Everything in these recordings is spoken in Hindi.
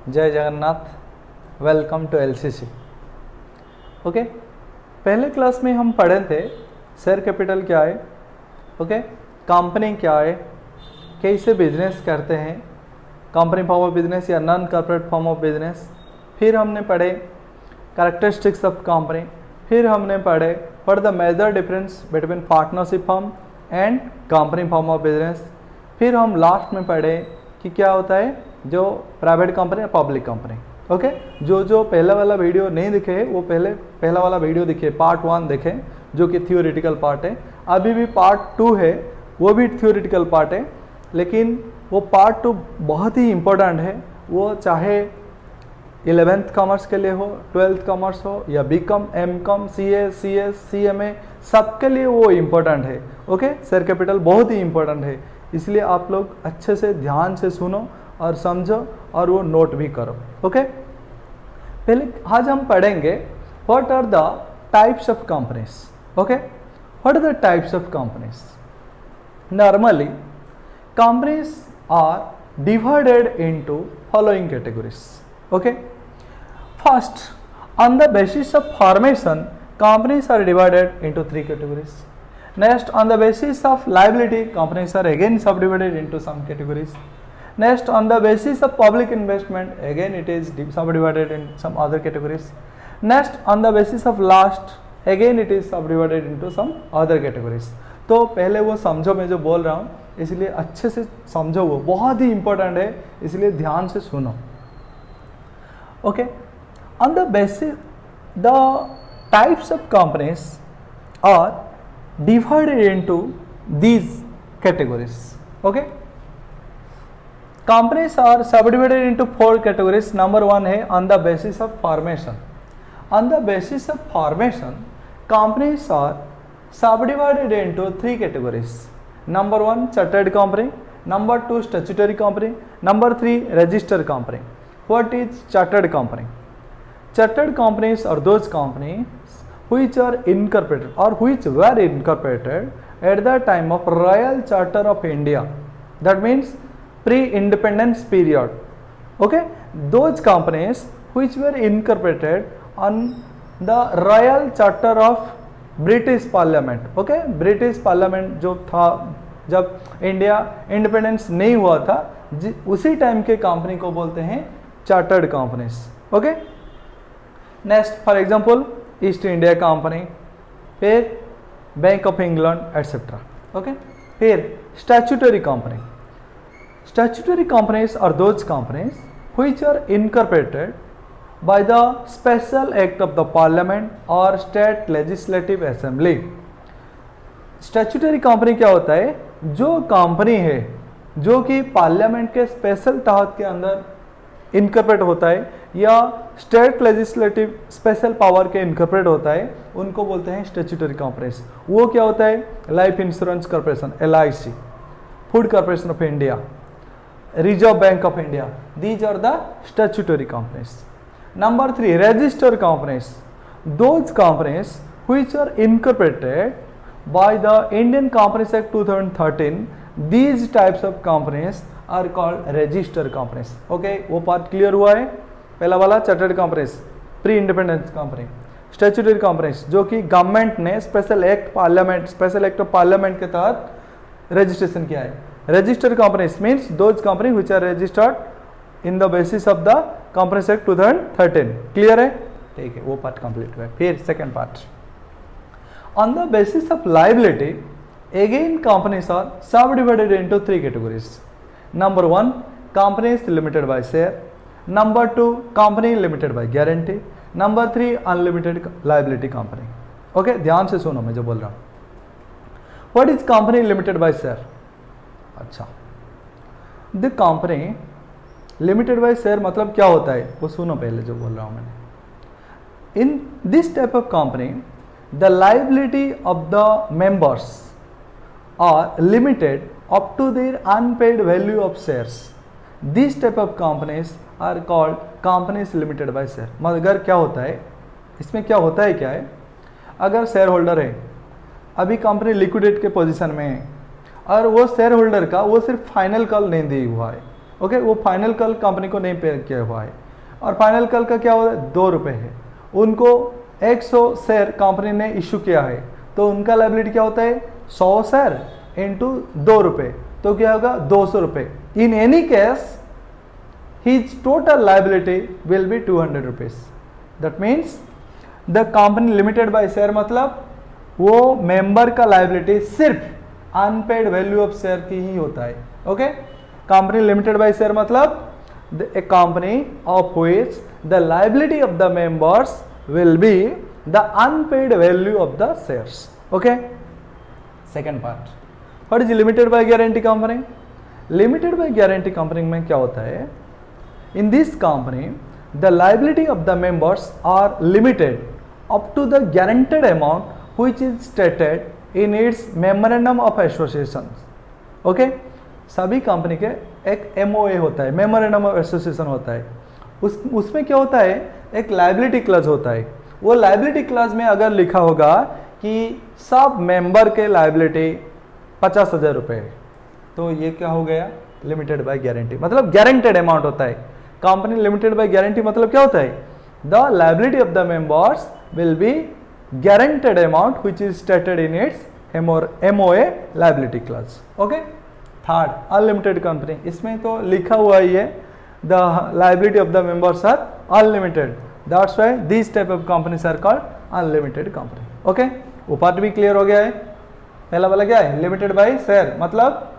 जय Jagannath. Welcome to LCC. Okay, पहले क्लास में हम पढ़े थे शेयर कैपिटल क्या है, ओके, कंपनी क्या है, कैसे बिजनेस करते हैं, कंपनी फॉर्म ऑफ बिजनेस या non corporate form of business. फिर हमने पढ़े कैरेक्टरिस्टिक्स ऑफ कंपनी। फिर हमने पढ़े what the major difference between partnership form and company form of business. फिर हम लास्ट में पढ़े कि क्या होता है जो प्राइवेट कंपनी या पब्लिक कंपनी। ओके, जो पहला वाला वीडियो नहीं दिखे वो पहला वाला वीडियो दिखे, पार्ट 1 देखें जो कि थियोरेटिकल पार्ट है। अभी भी पार्ट 2 है, वो भी थियोरेटिकल पार्ट है, लेकिन वो पार्ट 2 बहुत ही इम्पोर्टेंट है। वो चाहे 11th कॉमर्स के लिए हो, 12th कॉमर्स हो या BCom, MCom, CA, CS, CMA, सबके लिए वो इम्पोर्टेंट है। ओके, शेयर कैपिटल बहुत ही इम्पोर्टेंट है, इसलिए आप लोग अच्छे से ध्यान से सुनो और समझो और वो नोट भी करो। ओके, पहले आज हम पढ़ेंगे what are the types of companies. Okay, what are the types of companies? Normally companies are divided into following categories. Okay, first, on the basis of formation, companies are divided into 3 categories. Next, on the basis of liability, companies are again subdivided into some categories. Next, on the basis of public investment, again it is subdivided in some other categories. Next, on the basis of last, again it is subdivided into some other categories. तो पहले वो समझो, मैं जो बोल रहा हूँ इसलिए अच्छे से समझो, वो बहुत ही इंपॉर्टेंट है, इसलिए ध्यान से सुनो। Okay, on the basis, the types of companies are divided into these categories. Okay, companies are subdivided into 4 categories. Number 1 है on the basis of formation. On the basis of formation, companies are subdivided into 3 categories. Number 1 chartered company, number 2 statutory company, number 3 registered company. What is chartered company? Chartered companies are those companies which are incorporated or which were incorporated at the time of Royal Charter of India. That means pre-independence period. Okay, those companies which were incorporated on the Royal Charter of British Parliament. Okay, British Parliament जो था जब इंडिया इंडिपेंडेंस नहीं हुआ था, उसी टाइम के कंपनी को बोलते हैं chartered companies. Okay, next for example east India company, फिर bank of England etcetera. Okay, फिर statutory company. Statutory companies are those companies which are incorporated by the special act of the parliament और state legislative assembly. Statutory company क्या होता है? जो कंपनी है जो कि पार्लियामेंट के स्पेशल तहत के अंदर इनकॉर्पोरेट होता है या स्टेट लेजिस्लेटिव स्पेशल पावर के इनकॉर्पोरेट होता है, उनको बोलते हैं स्टैट्यूटरी कंपनीज। वो क्या होता है? Life insurance corporation LIC, food corporation of India, reserve bank of India, these are the statutory companies. Number 3 registered companies, those companies which are incorporated by the Indian companies act 2013, these types of companies are called registered companies. Okay, वो पार्ट क्लियर हुआ है? पहला वाला chartered companies, pre independence company, statutory companies जो कि गवर्नमेंट ने स्पेशल एक्ट ऑफ पार्लियामेंट के तहत रजिस्ट्रेशन किया है। Registered companies means those company which are registered in the basis of the companies act 2013। Clear है? ठीक है, वो पार्ट कंप्लीट हुआ। फिर second part, on the basis of liability, again companies are subdivided into 3 categories. Number 1 companies limited by share, number 2 company limited by guarantee, number 3 unlimited liability company. Okay, ध्यान से सुनो मैं जो बोल रहा हूँ। What is company limited by share? अच्छा, the company limited by share मतलब क्या होता है वो सुनो पहले जो बोल रहा हूँ मैंने। In this type of company, the liability of the members are limited up to their unpaid value of shares. These type of companies are called companies limited by share. मगर क्या होता है इसमें, क्या होता है क्या है, अगर शेयर होल्डर है, अभी कंपनी लिक्विडेट के पोजीशन में है और वो शेयर होल्डर का वो सिर्फ फाइनल कॉल नहीं दी हुआ है, ओके, वो फाइनल कल कंपनी को नहीं पे किया हुआ है, और फाइनल कल का क्या होता है 2 रुपये है। उनको 100 शेयर कंपनी ने इशू किया है, तो उनका लाइबिलिटी क्या होता है 100 शेयर इंटू 2 रुपये, तो क्या होगा 200 रुपये। In any case his total liability will be 200 rupees. That means the company limited by share मतलब वो मेंबर का लाइबिलिटी सिर्फ अनपेड वैल्यू ऑफ शेयर की ही होता है। Okay, company limited by share मतलब a company of which the liability of the members will be the unpaid value of the shares. Okay, second part, what is limited by guarantee company? Limited by guarantee company में क्या होता है? In this company, the liability of the members are limited up to the guaranteed amount which is stated in its memorandum of association. Okay? सभी कंपनी के एक MOA होता है, मेमोरेंडम ऑफ एसोसिएशन होता है। उसमें क्या होता है, एक लाइबिलिटी क्लॉज होता है। वो लाइबिलिटी क्लॉज में अगर लिखा होगा कि सब मेंबर के लाइबिलिटी 50,000 रुपये है, तो ये क्या हो गया लिमिटेड बाय गारंटी, मतलब गारंटेड अमाउंट होता है। कंपनी लिमिटेड बाय गारंटी मतलब क्या होता है? The liability of the members will be guaranteed amount which is stated in its MOA liability clause. Okay, third unlimited company, इसमें तो लिखा हुआ ही है the liability of the members are unlimited, that's why this type of companies are called unlimited company. Okay, वो पार्ट भी क्लियर हो गया है। पहला वाला क्या है? लिमिटेड बाय शेयर मतलब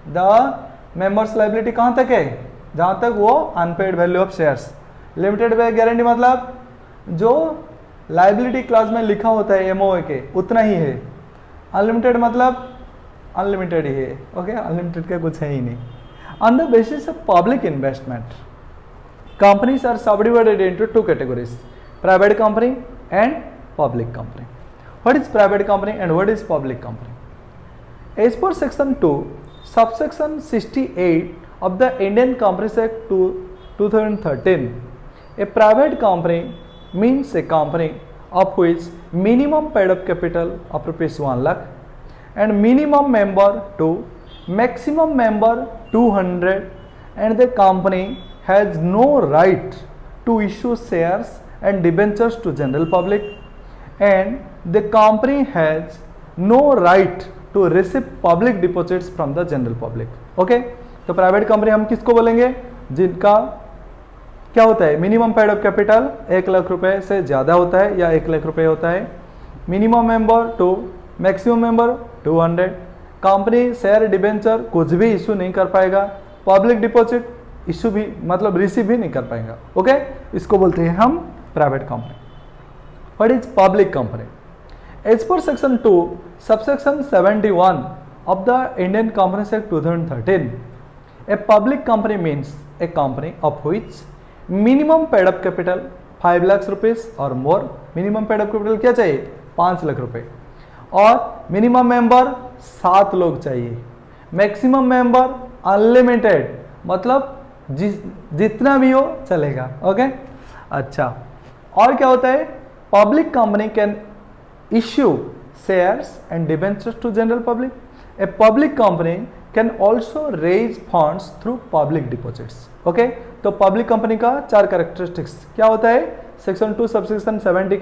द मेंबर्स लाइबिलिटी कहां तक है? जहां तक वो unpaid value of shares. Limited by guarantee मतलब जो लाइबिलिटी क्लॉज में लिखा होता है MOA के उतना ही है। अनलिमिटेड मतलब अनलिमिटेड ही है। ओके, अनलिमिटेड का कुछ है ही नहीं। On the basis of public investment, companies are subdivided into 2 categories, private company and public company. What is private company and what is public company? As per section 2 subsection 68 of the Indian Companies Act 2013, a private company means a company of which minimum paid up capital of rupees 1 lakh and minimum member to maximum member 200, and the company has no right to issue shares and debentures to general public, and the company has no right to receive public deposits from the general public. Okay, तो प्राइवेट कंपनी हम किसको बोलेंगे? जिनका क्या होता है minimum paid up capital 1 lakh रुपए से ज़्यादा होता है या 1 लाख रुपए होता है, minimum member 2, maximum member 200, company share debenture कुछ भी इशू नहीं कर पाएगा, पब्लिक डिपॉजिट इशू भी मतलब रिसीव भी नहीं कर पाएगा। ओके, इसको बोलते हैं हम private company. What is public company? As per section 2 subsection 71 of the Indian Companies Act 2013, a public company means a company of which minimum paid up capital 5 lakhs rupees or more, minimum paid up capital क्या चाहिए 5 लाख रुपए, और मिनिमम मेंबर 7 लोग चाहिए, मैक्सिमम मेंबर अनलिमिटेड मतलब जितना भी हो चलेगा। ओके, अच्छा, और क्या होता है? Public company can issue shares and debentures to general public. A public company can also raise funds through public deposits. Okay, तो पब्लिक कंपनी का 4 कैरेक्टरिस्टिक्स क्या होता है? सेक्शन 2 सबसेक्शन 71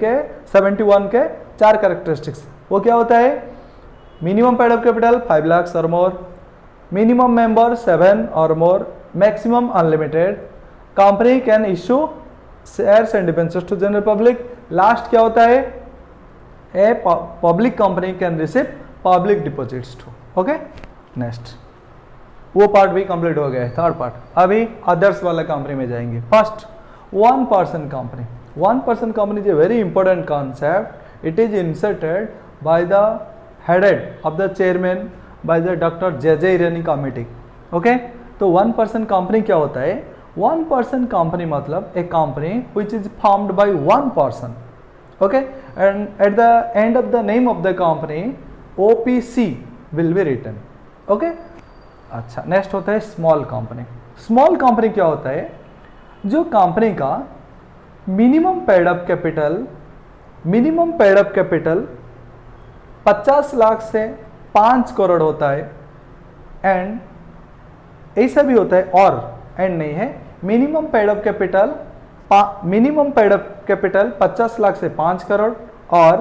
के 4 कैरेक्टरिस्टिक्स। वो क्या होता है? Minimum paid up capital 5 lakh और मोर, मिनिमम मेंबर 7 और more, maximum unlimited, company can issue shares and debentures to general public. Last क्या होता है? A public company can receive public deposits too. Okay, next वो पार्ट भी कंप्लीट हो गया है। थर्ड पार्ट, अभी अदर्स वाला कंपनी में जाएंगे। First, 1 person company. 1 person company is a very important concept. It is inserted by the headed of the chairman by the doctor J Irani committee. Okay, तो 1 पर्सन कंपनी क्या होता है? 1 पर्सन कंपनी मतलब a company which is formed by 1 person. Okay, and at the end of the name of the company OPC will be written. Okay, अच्छा, नेक्स्ट होता है स्मॉल कंपनी। स्मॉल कंपनी क्या होता है? जो कंपनी का minimum paid up capital 50 lakh से 5 करोड़ होता है, एंड ऐसा भी होता है, और एंड नहीं है। Minimum paid up capital 50 lakh से 5 करोड़ और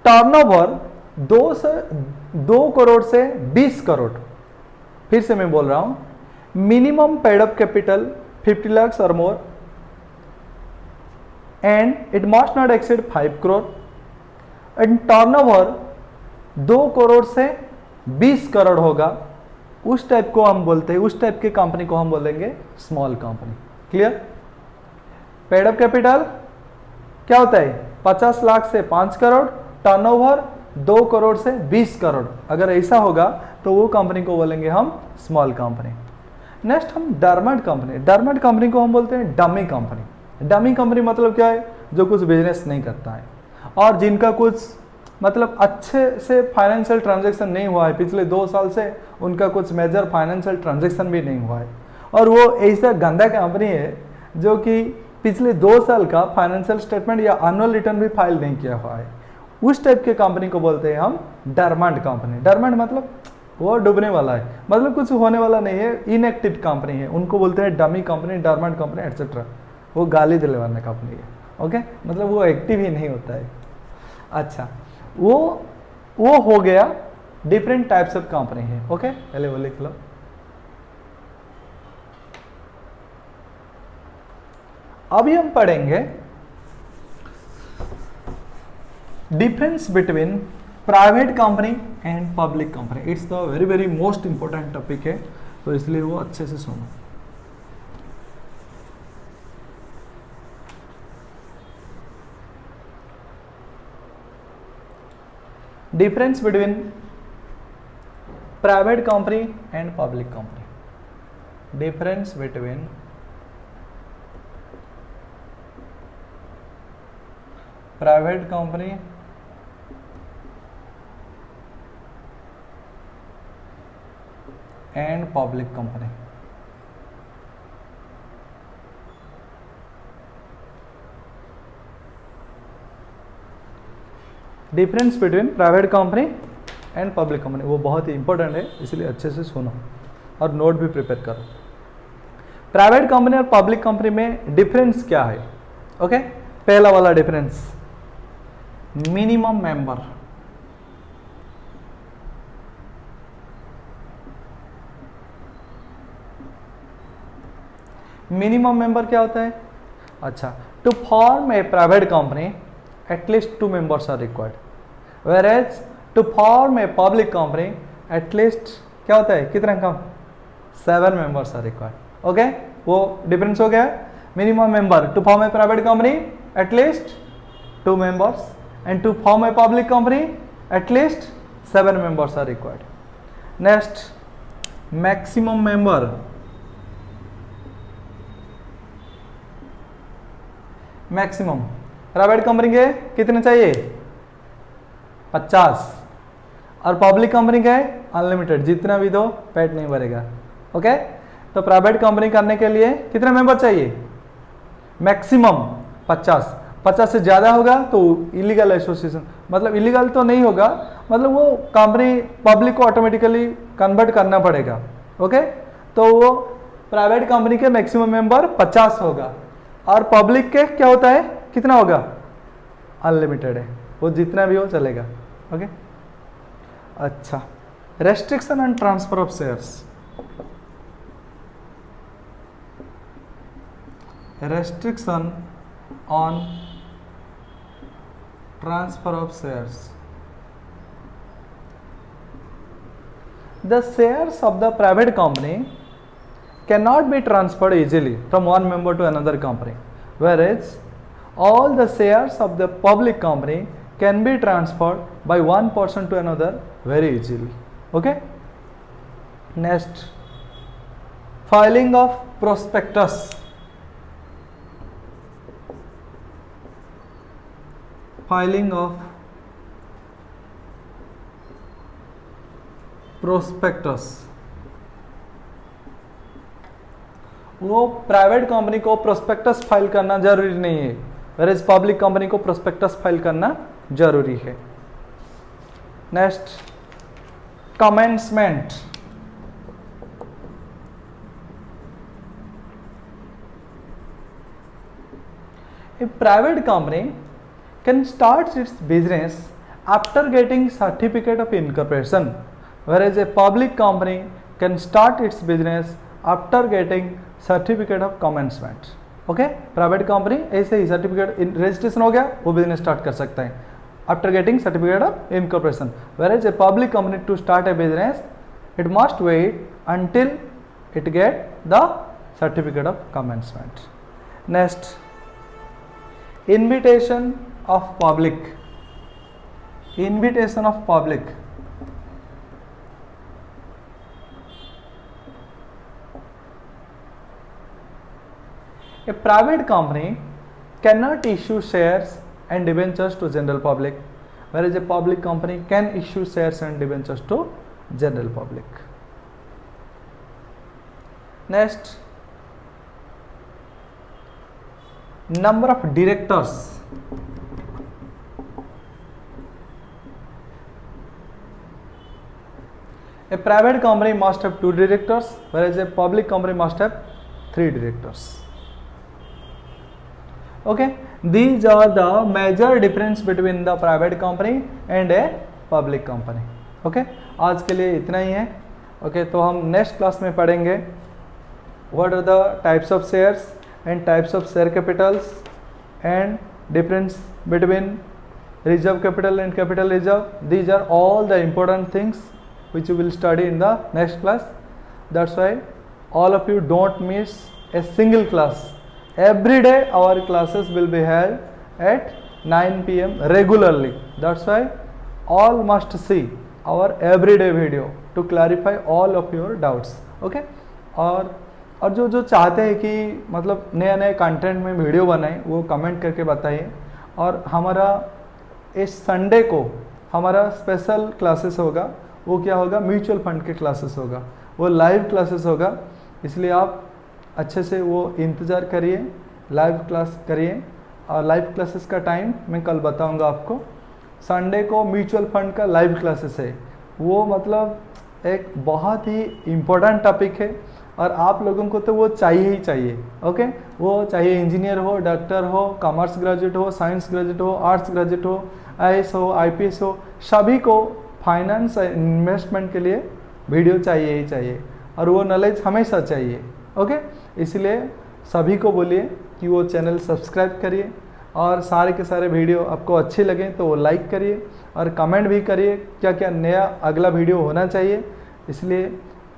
टर्नओवर 2 करोड़ से 20 करोड़। फिर से मैं बोल रहा हूं, minimum paid up capital 50 lakhs or more and it must not exceed 5 crore and turnover 2 crore से 20 करोड़ होगा, उस टाइप को हम बोलते हैं, उस टाइप की कंपनी को हम बोलेंगे small company. Clear? Paid up capital क्या होता है? 50 लाख से 5 करोड़, टर्नओवर 2 करोड़ से 20 करोड़। अगर ऐसा होगा तो वो कंपनी को बोलेंगे हम स्मॉल कंपनी। नेक्स्ट हम डरमेंट कंपनी को हम बोलते हैं डमी कंपनी। डमी कंपनी मतलब क्या है? जो कुछ बिजनेस नहीं करता है और जिनका कुछ मतलब अच्छे से फाइनेंशियल ट्रांजैक्शन नहीं हुआ है, पिछले 2 साल से उनका कुछ मेजर फाइनेंशियल ट्रांजैक्शन भी नहीं हुआ है, और वो ऐसा गंदा कंपनी है जो कि पिछले 2 साल का फाइनेंशियल स्टेटमेंट या एनुअल रिटर्न भी फाइल नहीं किया हुआ है, उस टाइप के कंपनी को बोलते हैं हम डरमेंट कंपनी। डरमेंट मतलब वो डूबने वाला है, मतलब कुछ होने वाला नहीं है, इनएक्टिव कंपनी है, उनको बोलते हैं डमी कंपनी, डरमेंट कंपनी एक्सेट्रा। वो गाली दिले वाला कंपनी है, ओके, मतलब वो एक्टिव ही नहीं होता है। अच्छा, वो हो गया डिफरेंट टाइप्स ऑफ कंपनी है, ओके, पहले वो लिख लो। अभी हम पढ़ेंगे difference between private company and public company. It's the very very most important topic है, तो इसलिए वो अच्छे से सुनो। Difference between private company and public company. Difference between private company and public company. Difference between private company and public company, वो बहुत ही इंपॉर्टेंट है, इसलिए अच्छे से सुनो और नोट भी प्रिपेयर करो। प्राइवेट कंपनी और पब्लिक कंपनी में डिफरेंस क्या है? ओके, पहला वाला difference, minimum member. Minimum member क्या होता है? अच्छा, to form a private company at least 2 members are required, whereas to form a public company at least क्या होता है, कितना कम, 7 members are required. ओके, वो डिफरेंस हो गया। Minimum member to form a private company at least 2 members and to form a public company at least 7 members are required. Next, maximum member, maximum private company के कितने चाहिए? 50, और पब्लिक कंपनी के अनलिमिटेड, जितना भी दो पेट नहीं भरेगा। ओके, तो प्राइवेट कंपनी करने के लिए कितने मेंबर चाहिए? मैक्सिमम 50। 50 से ज़्यादा होगा तो इलीगल एसोसिएशन, मतलब इलीगल तो नहीं होगा, मतलब वो कंपनी पब्लिक को ऑटोमेटिकली कन्वर्ट करना पड़ेगा। ओके, तो वो प्राइवेट कंपनी के मैक्सिमम मेंबर 50 होगा, और पब्लिक के क्या होता है, कितना होगा? अनलिमिटेड है, वो जितना भी हो चलेगा। ओके, अच्छा, restriction and transfer of shares. Restriction on transfer of shares. The shares of the private company cannot be transferred easily from one member to another company, whereas all the shares of the public company can be transferred by one person to another very easily. Okay, next, filing of prospectus. Filing of prospectus, वो प्राइवेट कंपनी को प्रोस्पेक्टस फाइल करना जरूरी नहीं है, whereas पब्लिक कंपनी को प्रोस्पेक्टस फाइल करना जरूरी है। Next, commencement. A private company can start its business after getting certificate of incorporation, whereas a public company can start its business after getting certificate of commencement. Okay, private company ऐसे ही सर्टिफिकेट रजिस्ट्रेशन हो गया वो बिजनेस स्टार्ट कर सकता है after getting certificate of incorporation, whereas a public company to start a business it must wait until it get the certificate of commencement. Next, invitation of public. Invitation of public. A private company cannot issue shares and debentures to general public, whereas a public company can issue shares and debentures to general public. Next, number of directors. A private company must have 2 directors, whereas a public company must have 3 directors. Okay, these are the major difference between the private company and a public company. Okay, आज के लिए इतना ही है. Okay, तो हम नेक्स्ट क्लास में पढ़ेंगे what are the types of shares and types of share capitals and difference between reserve capital and capital reserve. These are all the important things which you will study in the next class. That's why all of you don't miss a single class. Every day our classes will be held at 9 PM regularly. That's why all must see our everyday video to clarify all of your doubts. Okay, और जो चाहते हैं कि मतलब नया नया कंटेंट में वीडियो बनाए वो कमेंट करके बताइए. और हमारा इस संडे को हमारा स्पेशल क्लासेस होगा. वो क्या होगा, म्यूचुअल फंड के क्लासेस होगा, वो लाइव क्लासेस होगा. इसलिए आप अच्छे से वो इंतज़ार करिए, लाइव क्लास करिए. और लाइव क्लासेस का टाइम मैं कल बताऊंगा आपको. संडे को म्यूचुअल फंड का लाइव क्लासेस है. वो मतलब एक बहुत ही इम्पोर्टेंट टॉपिक है और आप लोगों को तो वो चाहिए ही चाहिए. ओके, वो चाहिए इंजीनियर हो, डॉक्टर हो, कॉमर्स ग्रेजुएट हो, साइंस ग्रेजुएट हो, आर्ट्स ग्रेजुएट हो, IAS हो, IPS हो, सभी को फाइनेंस इन्वेस्टमेंट के लिए वीडियो चाहिए ही चाहिए और वो नॉलेज हमेशा चाहिए. ओके, इसलिए सभी को बोलिए कि वो चैनल सब्सक्राइब करिए और सारे के सारे वीडियो आपको अच्छे लगें तो वो लाइक करिए और कमेंट भी करिए क्या क्या नया अगला वीडियो होना चाहिए. इसलिए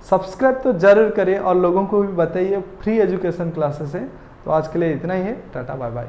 सब्सक्राइब तो ज़रूर करिए और लोगों को भी बताइए फ्री एजुकेशन क्लासेस है. तो आज के लिए इतना ही है. Tata, bye bye.